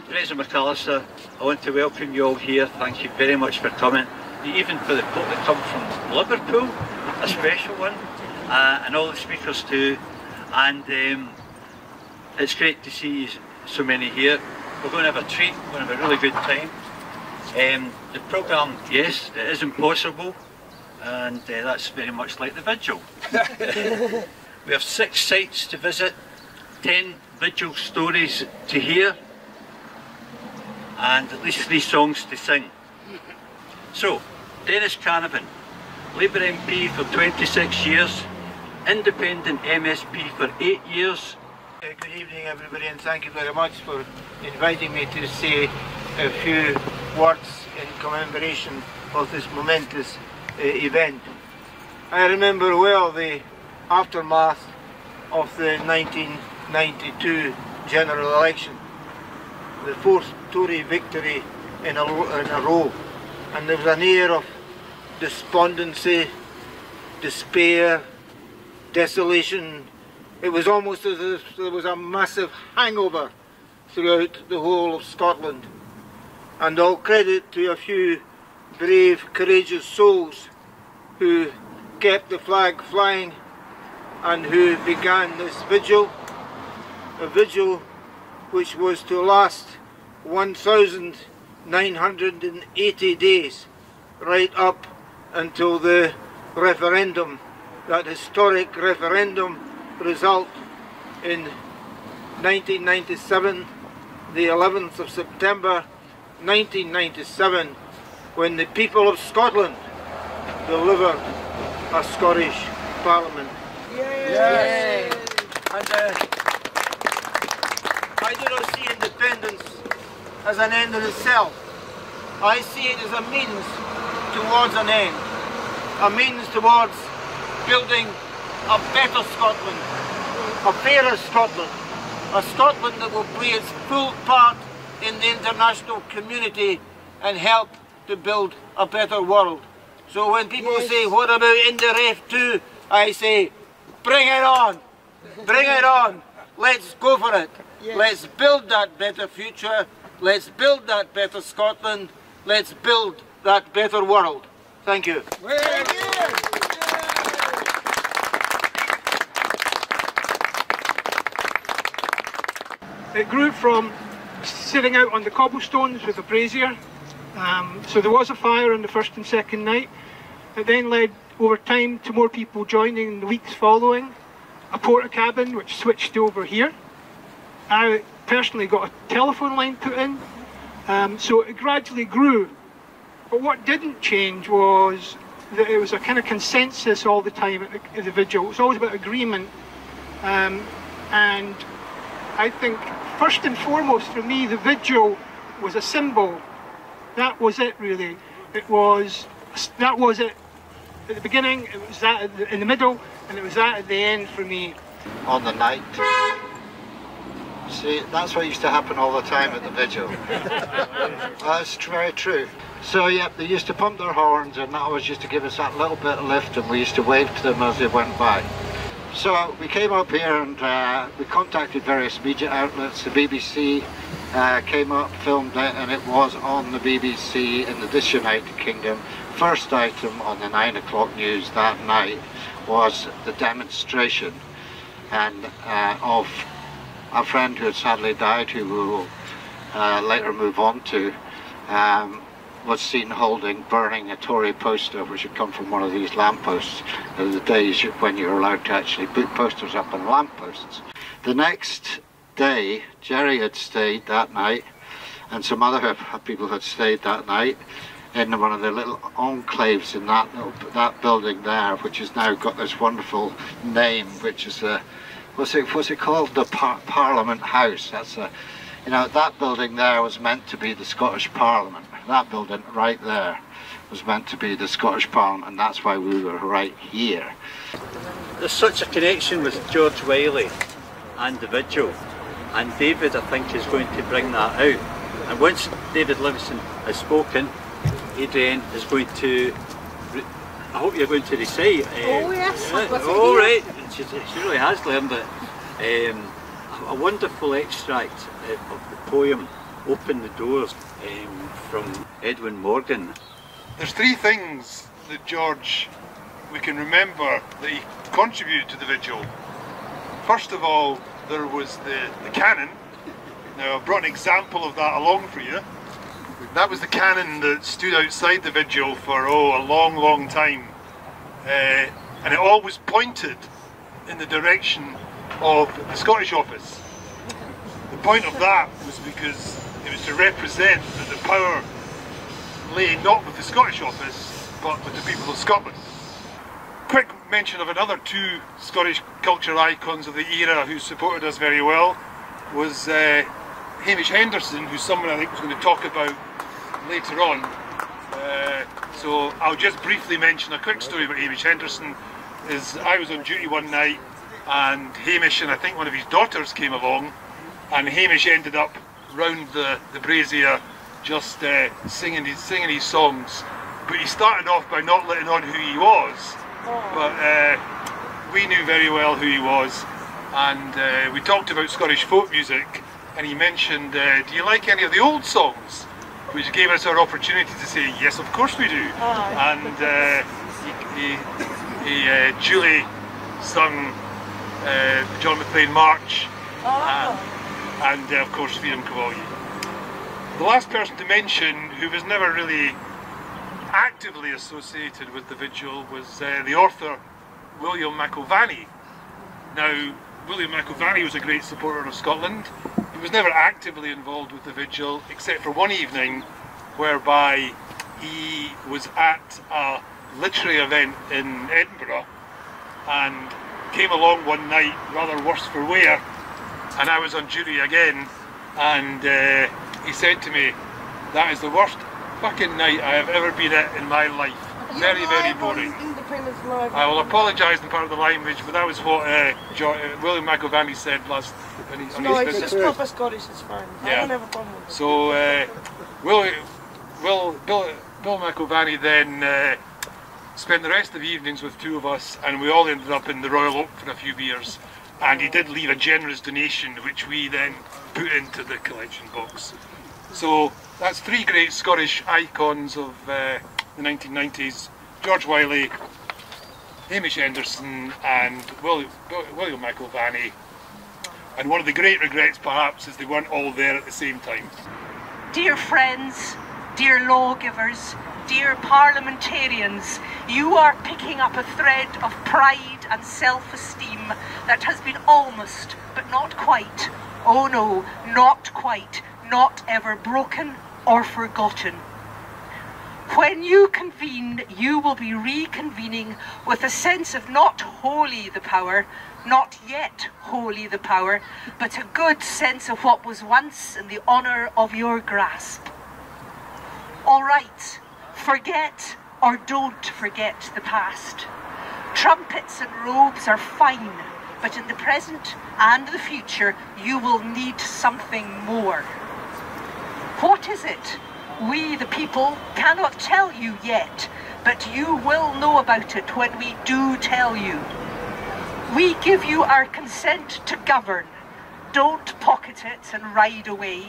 President McAllister. I want to welcome you all here. Thank you very much for coming. Even for the folk that come from Liverpool, a special one, and all the speakers too. And it's great to see so many here. We're going to have a treat, we're going to have a really good time. The programme, yes, it is impossible, and that's very much like the Vigil. We have 6 sites to visit, 10 Vigil stories to hear, and at least 3 songs to sing. So, Dennis Canavan, Labour MP for 26 years, Independent MSP for 8 years. Good evening everybody, and thank you very much for inviting me to say a few words in commemoration of this momentous event. I remember well the aftermath of the 1992 general election, the 4th Tory victory in a row, and there was an air of despondency, despair, desolation. It was almost as if there was a massive hangover throughout the whole of Scotland. And all credit to a few brave, courageous souls who kept the flag flying and who began this vigil, a vigil which was to last 1,980 days, right up until the referendum, that historic referendum result in 1997, the 11th of September 1997, when the people of Scotland delivered a Scottish Parliament. Yay! And I do not see independence as an end in itself. I see it as a means towards an end, a means towards building a better Scotland, a fairer Scotland, a Scotland that will play its full part in the international community and help to build a better world. So when people say, what about Indiref 2? I say, bring it on, bring it on, let's go for it. Let's build that better future, let's build that better Scotland, let's build that better world. Thank you. Thank you. It grew from sitting out on the cobblestones with a brazier. So there was a fire on the first and second night. It then led over time to more people joining in the weeks following. A porta cabin which switched over here. I personally got a telephone line put in. So it gradually grew. But what didn't change was that it was a kind of consensus all the time at the vigil. It was always about agreement. And I think first and foremost for me, the vigil was a symbol. That was it really. That was it at the beginning, it was that in the middle, and it was that at the end for me. On the night. See, that's what used to happen all the time at the vigil. That's very true. So yeah, they used to pump their horns, and that always used to give us that little bit of lift, and we used to wave to them as they went by. So we came up here and we contacted various media outlets. The BBC came up, filmed it, and it was on the BBC in the Disunited Kingdom. First item on the 9 o'clock news that night was the demonstration and of a friend who had sadly died, who we will later move on to, was seen burning a Tory poster which had come from one of these lampposts in the days when you were allowed to actually put posters up on lampposts. The next day, Jerry had stayed that night, and some other people had stayed that night in one of the little enclaves in that building there, which has now got this wonderful name, which is what's it called? The Parliament House. That's that building there was meant to be the Scottish Parliament. That building right there was meant to be the Scottish Parliament, and that's why we were right here. There's such a connection with George Wiley and the Vigil, and David, I think, is going to bring that out. And once David Livingstone has spoken, Adrienne is going to, I hope you're going to recite. Oh yes, oh right, she really has learned it. A wonderful extract of the poem opened the doors from Edwin Morgan. There's three things that George, we can remember that he contributed to the Vigil. First of all, there was the cannon. Now I've brought an example of that along for you. That was the cannon that stood outside the Vigil for a long, long time. And it always pointed in the direction of the Scottish office. The point of that was because it was to represent that the power lay not with the Scottish office, but with the people of Scotland. Quick mention of another two Scottish culture icons of the era who supported us very well was Hamish Henderson, who's someone I think was going to talk about later on. So I'll just briefly mention a quick story about Hamish Henderson. I was on duty one night and Hamish and I think one of his daughters came along, and Hamish ended up round the brazier just singing his songs. But he started off by not letting on who he was, but we knew very well who he was, and we talked about Scottish folk music, and he mentioned, do you like any of the old songs? Which gave us our opportunity to say, yes, of course we do. And he duly sung John McLean March, and of course Freedom Cavalry. The last person to mention, who was never really actively associated with the Vigil, was the author William McIlvanney. Now, William McIlvanney was a great supporter of Scotland. He was never actively involved with the Vigil, except for one evening whereby he was at a literary event in Edinburgh and came along one night, rather worse for wear, and I was on duty again, and he said to me, that is the worst fucking night I have ever been at in my life. Very, very boring. I will apologise in part of the language, but that was what William McIlvanney said last on his visit. It's just proper Scottish, it's fine. I don't have a problem with it. So Bill McIlvanney then spent the rest of the evenings with two of us, and we all ended up in the Royal Oak for a few beers, and he did leave a generous donation which we then put into the collection box. So that's three great Scottish icons of the 1990s: George Wiley, Hamish Henderson and William McIlvanney. And one of the great regrets perhaps is they weren't all there at the same time. Dear friends, dear lawgivers, dear parliamentarians, you are picking up a thread of pride and self-esteem that has been almost, but not quite, oh no, not quite, not ever broken or forgotten. When you convene, you will be reconvening with a sense of not wholly the power, not yet wholly the power, but a good sense of what was once in the honour of your grasp. All right, forget or don't forget the past. Trumpets and robes are fine, but in the present and the future, you will need something more. What is it? We, the people, cannot tell you yet, but you will know about it when we do tell you. We give you our consent to govern. Don't pocket it and ride away.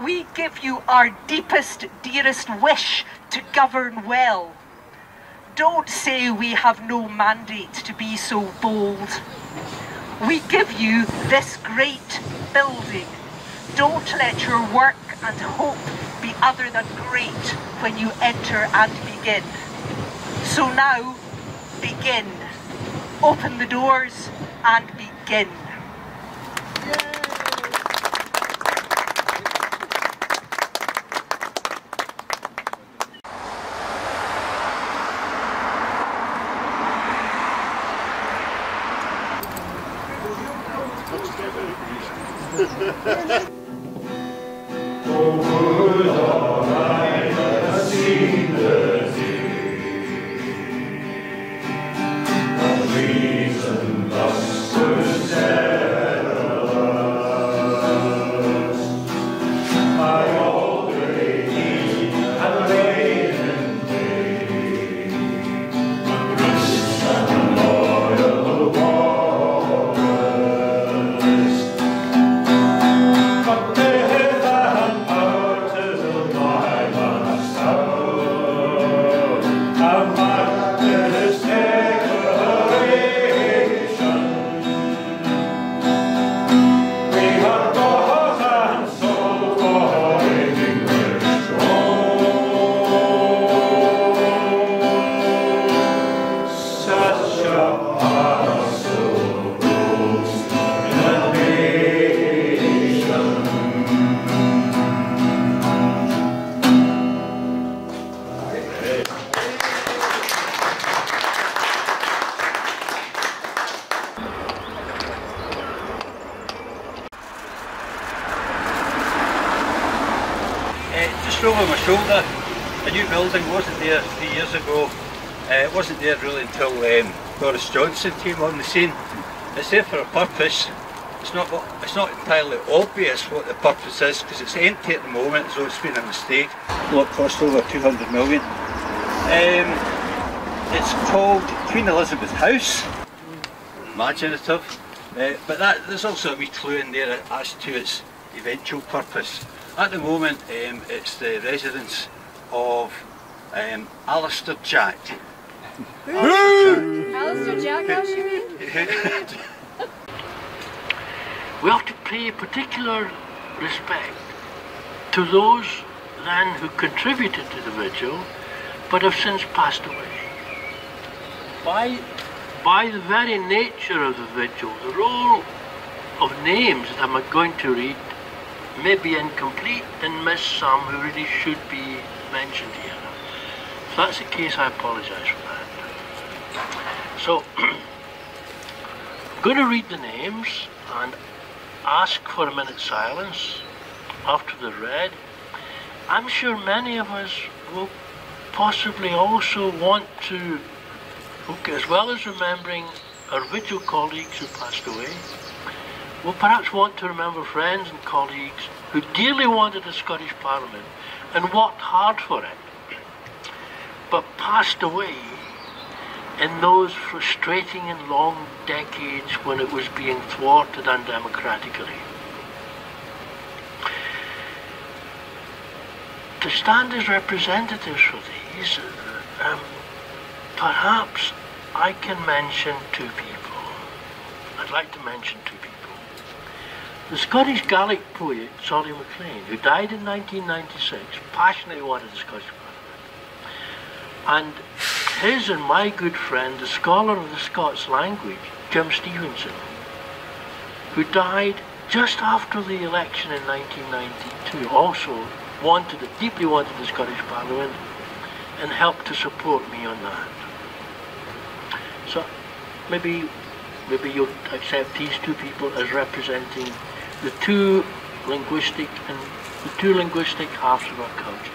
We give you our deepest, dearest wish to govern well. Don't say we have no mandate to be so bold. We give you this great building. Don't let your work and hope be other than great when you enter and begin. So now, begin. Open the doors and begin. Just over my shoulder, a new building wasn't there 3 years ago. It wasn't there really until Boris Johnson came on the scene. It's there for a purpose. It's not entirely obvious what the purpose is because it's empty at the moment as though it's been a mistake. Well, it cost over 200 million. It's called Queen Elizabeth House. Imaginative. But there's also a wee clue in there as to its eventual purpose. At the moment it's the residence of Alistair Jack. Alistair Jack, how you mean? We have to pay particular respect to those then who contributed to the vigil but have since passed away. By the very nature of the vigil, the roll of names that I'm going to read may be incomplete and miss some who really should be mentioned here. If that's the case, I apologise for that. So, I'm going to read the names and ask for a minute's silence after they're read. I'm sure many of us will possibly also want to, as well as remembering our vigil colleagues who passed away, will perhaps want to remember friends and colleagues who dearly wanted a Scottish Parliament and worked hard for it, but passed away in those frustrating and long decades when it was being thwarted undemocratically. To stand as representatives for these, perhaps I can mention two people. I'd like to mention two people. The Scottish Gaelic poet Solly MacLean, who died in 1996, passionately wanted the Scottish Parliament. And his and my good friend, the scholar of the Scots language, Jim Stevenson, who died just after the election in 1992, also deeply wanted the Scottish Parliament and helped to support me on that. So maybe you'll accept these two people as representing the two linguistic halves of our culture.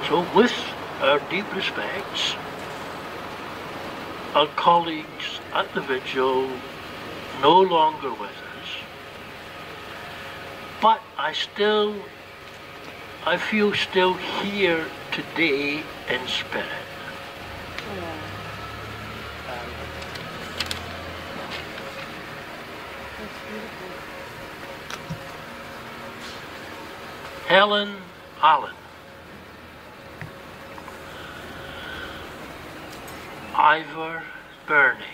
So with our deep respects, our colleagues at the vigil no longer with us, but I feel still here today in spirit. Helen Allen, Ivor Burney,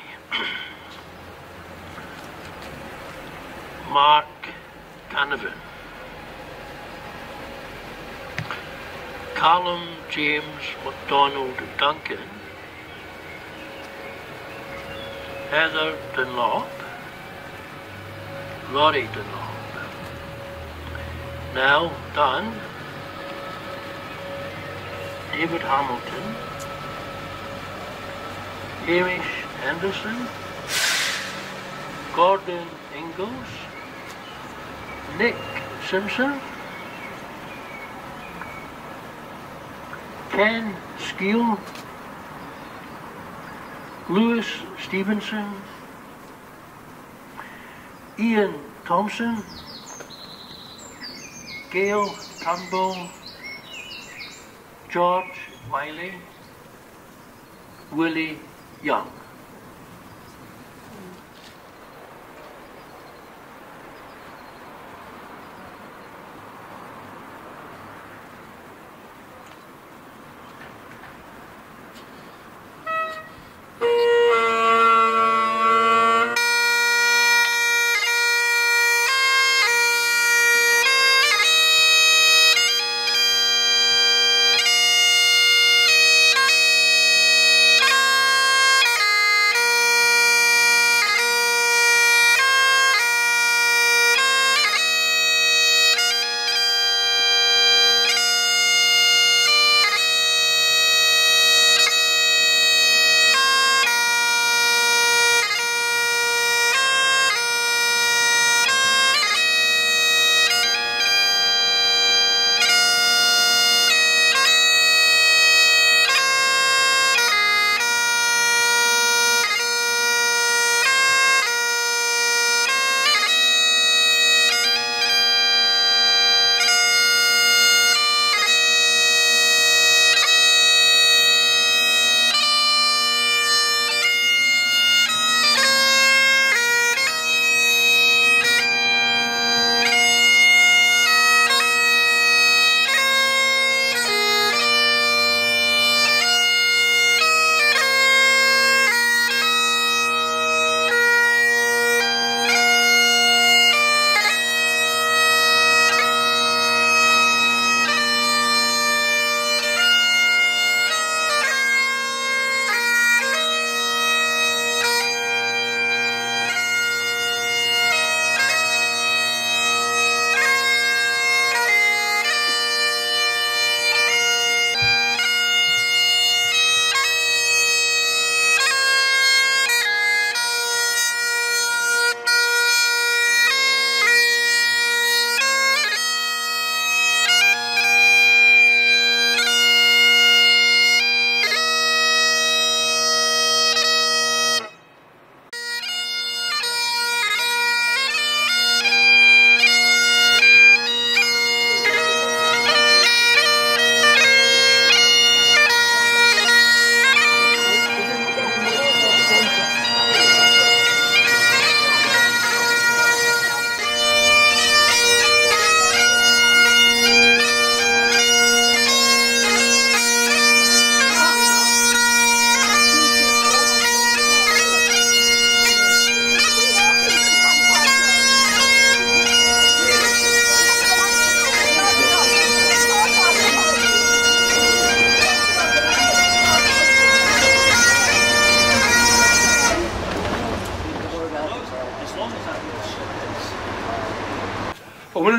Mark Canavan, Callum James MacDonald Duncan, Heather Dunlop, Laurie Dunlop, Nell Dunn, David Hamilton, Hamish Henderson, Gordon Ingalls, Nick Simpson, Ken Skeel, Lewis Stevenson, Ian Thompson, Gail Turnbull, George Wiley, Willie Young.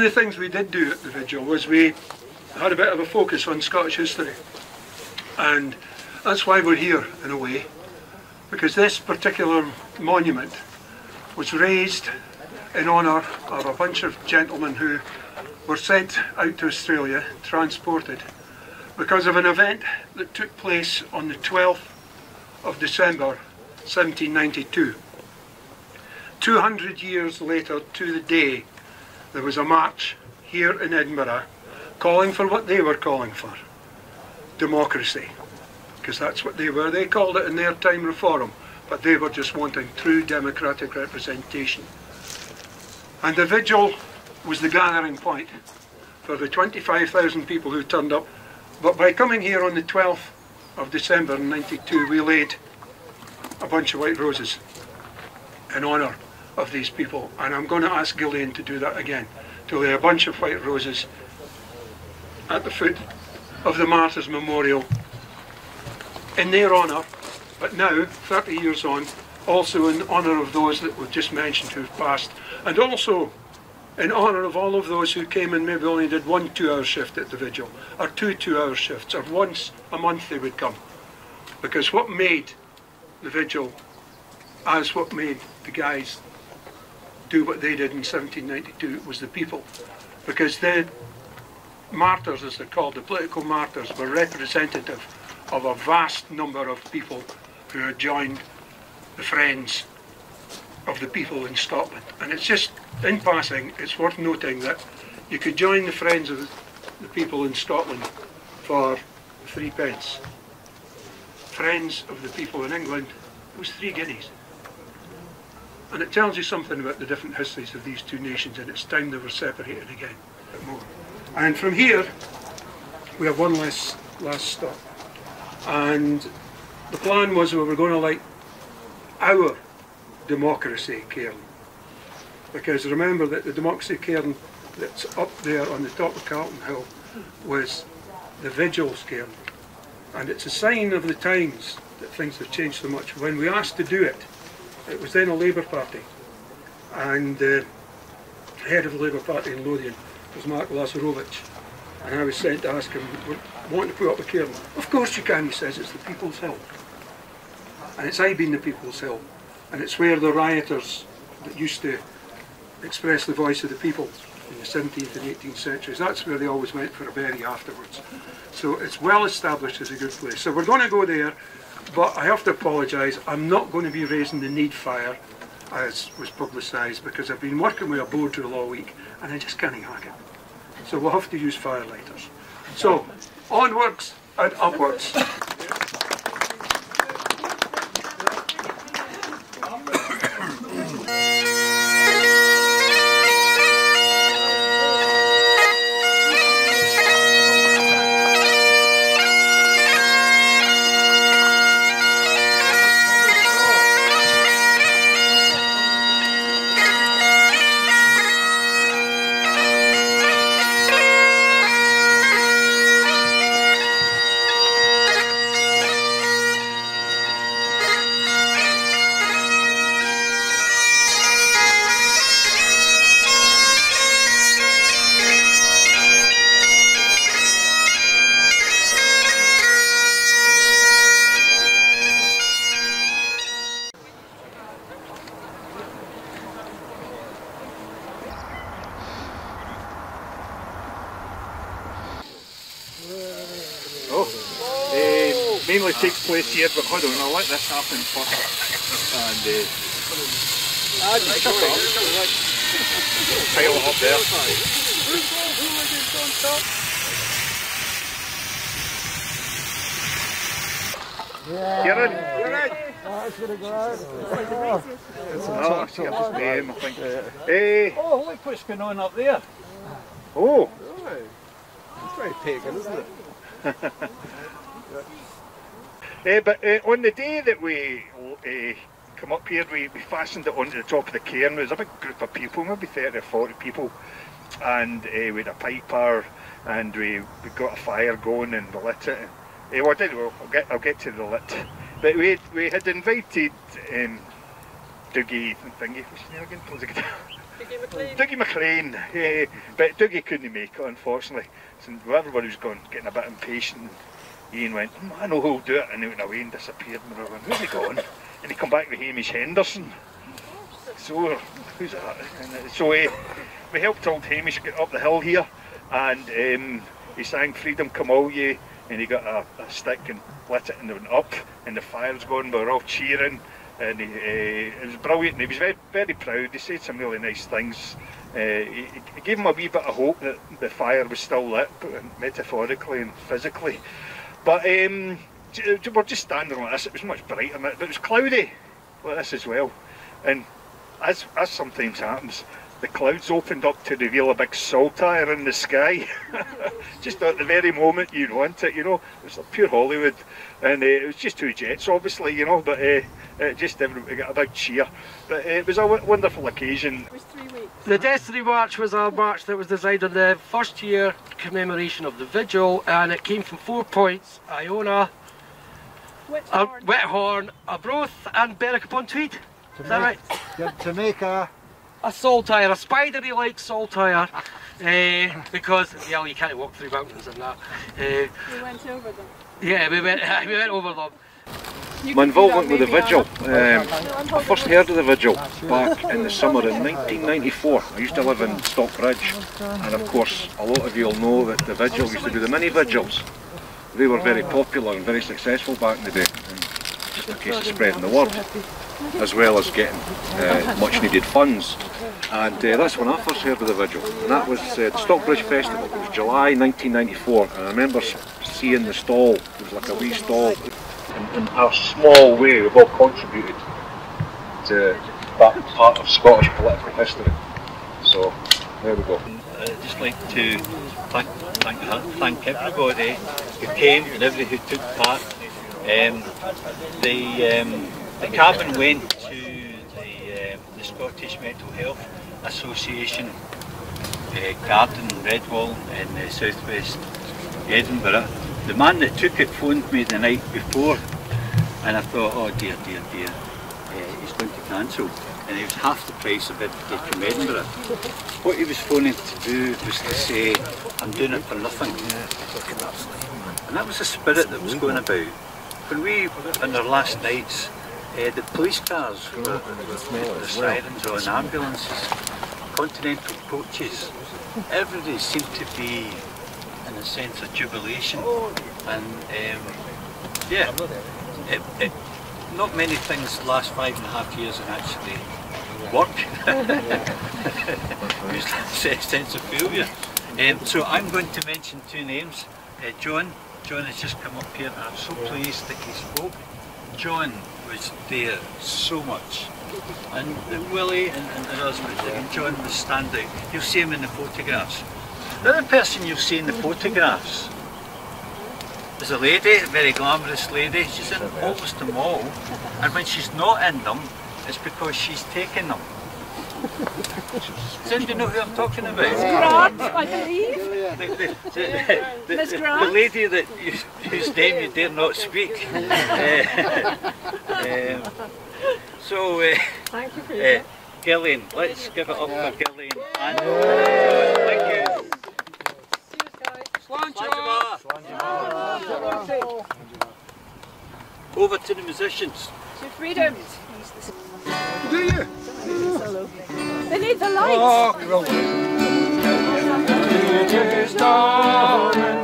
of the things we did do at the Vigil was we had a bit of a focus on Scottish history, and that's why we're here in a way, because this particular monument was raised in honour of a bunch of gentlemen who were sent out to Australia, transported, because of an event that took place on the 12th of December 1792. 200 years later to the day, there was a march here in Edinburgh calling for what they were calling for: democracy, because that's what they were. They called it in their time reform, but they were just wanting true democratic representation. And the Vigil was the gathering point for the 25,000 people who turned up. But by coming here on the 12th of December 92, we laid a bunch of white roses in honour of these people. And I'm going to ask Gillian to do that again, to lay a bunch of white roses at the foot of the Martyrs Memorial in their honour, but now, 30 years on, also in honour of those that we've just mentioned who've passed, and also in honour of all of those who came and maybe only did 1 2-hour shift at the Vigil, or 2 2-hour shifts, or once a month they would come. Because what made the Vigil, as what made the guys do what they did in 1792, was the people. Because the martyrs, as they're called, the political martyrs, were representative of a vast number of people who had joined the Friends of the People in Scotland. And it's just, in passing, it's worth noting that you could join the Friends of the People in Scotland for 3 pence. Friends of the People in England, it was 3 guineas. And it tells you something about the different histories of these two nations, and it's time they were separated again a bit more. And from here, we have one last stop. And the plan was we were going to light our democracy cairn. Because remember that the democracy cairn that's up there on the top of Carlton Hill was the Vigil's cairn. And it's a sign of the times that things have changed so much. When we asked to do it, it was then a Labour Party. And the head of the Labour Party in Lothian was Mark Lazarovich. And I was sent to ask him, we're wanting to put up a cairn. Of course you can, he says, it's the People's Hill. And it's been the People's Hill. And it's where the rioters that used to express the voice of the people in the 17th and 18th centuries, that's where they always went for a bury afterwards. So it's well established as a good place. So we're going to go there, but I have to apologise, I'm not going to be raising the need fire as was publicised, because I've been working with a bow drill all week and I just can't hack it. So we'll have to use firelighters. So, onwards and upwards. Mainly takes place here, but hold on, I'll let this happen first. And just pile it up there. You're in. That's going to go out. Oh, see, I've just name, I think. Oh, look what's going on up there. Oh. It's very pagan, isn't it? But on the day that we come up here, we fastened it onto the top of the cairn. There was a big group of people, maybe 30 or 40 people, and we had a piper, and we got a fire going, and we lit it. I'll get to the lit. But we had invited Dougie and Thingy, what's his name again? Dougie McLean, but Dougie couldn't make it, unfortunately. So everybody was getting a bit impatient. Ian went, I know who'll do it, and he went away and disappeared. And we went, where's he gone? And he come back with Hamish Henderson. So, who's that? And so we helped old Hamish get up the hill here, and he sang Freedom Come All Ye, and he got a stick and lit it and it went up, and the fire was going, we were all cheering, and it was brilliant, and he was very, very proud. He said some really nice things. He gave him a wee bit of hope that the fire was still lit, metaphorically and physically. But we're just standing like this. It was much brighter, but it was cloudy like this as well. And as sometimes happens, the clouds opened up to reveal a big saltire in the sky. Just at the very moment you want it, you know. It was like pure Hollywood. And it was just two jets, obviously, you know, but just everybody got a big cheer. But it was a wonderful occasion. It was 3 weeks. The Destiny March was a march that was designed on the first year commemoration of the Vigil, and it came from 4 points: Iona, Whithorn, Arbroath and Berwick-upon-Tweed. Is that right? To make a saltire, a spidery like saltire, because yeah, you can't walk through mountains and that. We went over them. Yeah, we went over them. My involvement with the Vigil, I first heard of the Vigil back in the summer in 1994. I used to live in Stockbridge, and of course a lot of you will know that the Vigil used to do the mini vigils. They were very popular and very successful back in the day, just a case of spreading the word, as well as getting much needed funds. And that's when I first heard of the Vigil, and that was the Stockbridge Festival. It was July 1994, and I remember seeing the stall. It was like a wee stall. In our small way, we've all contributed to that part of Scottish political history. So there we go. I'd just like to thank everybody who came and everybody who took part. The cabin went to the Scottish Mental Health Association garden in Redwall in southwest Edinburgh. The man that took it phoned me the night before, and I thought, oh dear, he's going to cancel. And it was half the price of everybody from Edinburgh. What he was phoning to do was to say, I'm doing it for nothing. And that was the spirit that was going about. When we, on our last nights, the police cars were the sirens on, ambulances, continental coaches, everybody seemed to be in a sense of jubilation, and yeah, not many things last 5.5 years and actually work. There's a sense of failure. So I'm going to mention 2 names. John has just come up here, and I'm so pleased that he spoke. John was there so much, and Willie and others, and John was standing. You'll see him in the photographs. The other person you'll see in the photographs is a lady, a very glamorous lady. She's in almost them all, and when she's not in them, it's because she's taken them. Does anybody know who I'm talking about? Grant, I believe. The lady that whose name you dare not speak. Thank you for your Gillian, let's give it up for Gillian. And thank you. Over to the musicians. To freedom. Do you? They need the lights. Oh, it is dawning,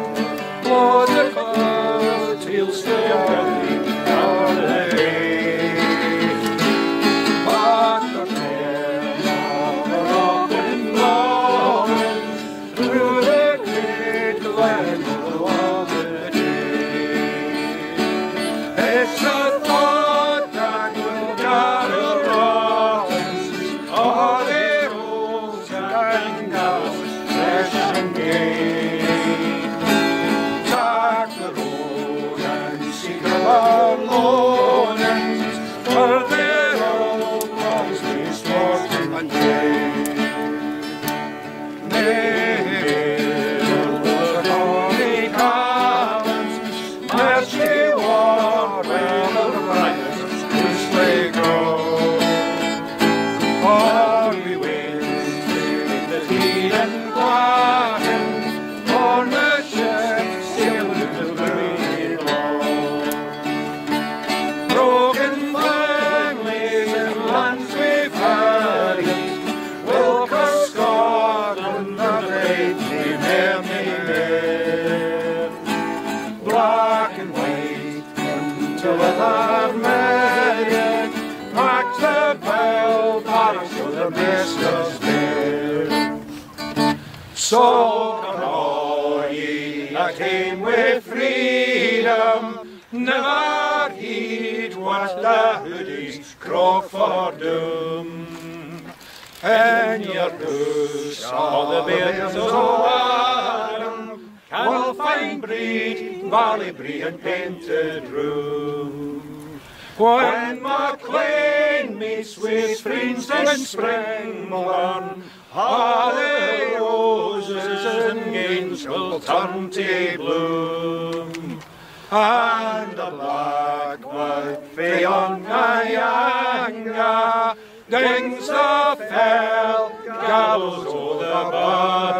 was the clouds till still ready down the lane. But the cares of the rocking blowing through the great glen of the day. It's a thought that will gather robins all the old and gals fresh and gay. Take the road and seek our longings, for their old loves we sport and play. Near the holy cabins, as she walk where the riots loosely grow. All we wait with our merit, marks the pile, barracks to the master's bed. So come all ye that came with freedom, never heed what the hoodies croak for doom. In your bush all the bairns o' Adam will find breed, barley brie and painted room. When MacLean meets with friends in Springburn, all the roses and gains will turn to bloom. And the blackbird fae on Nyanga dings the fell gallows o' the bar.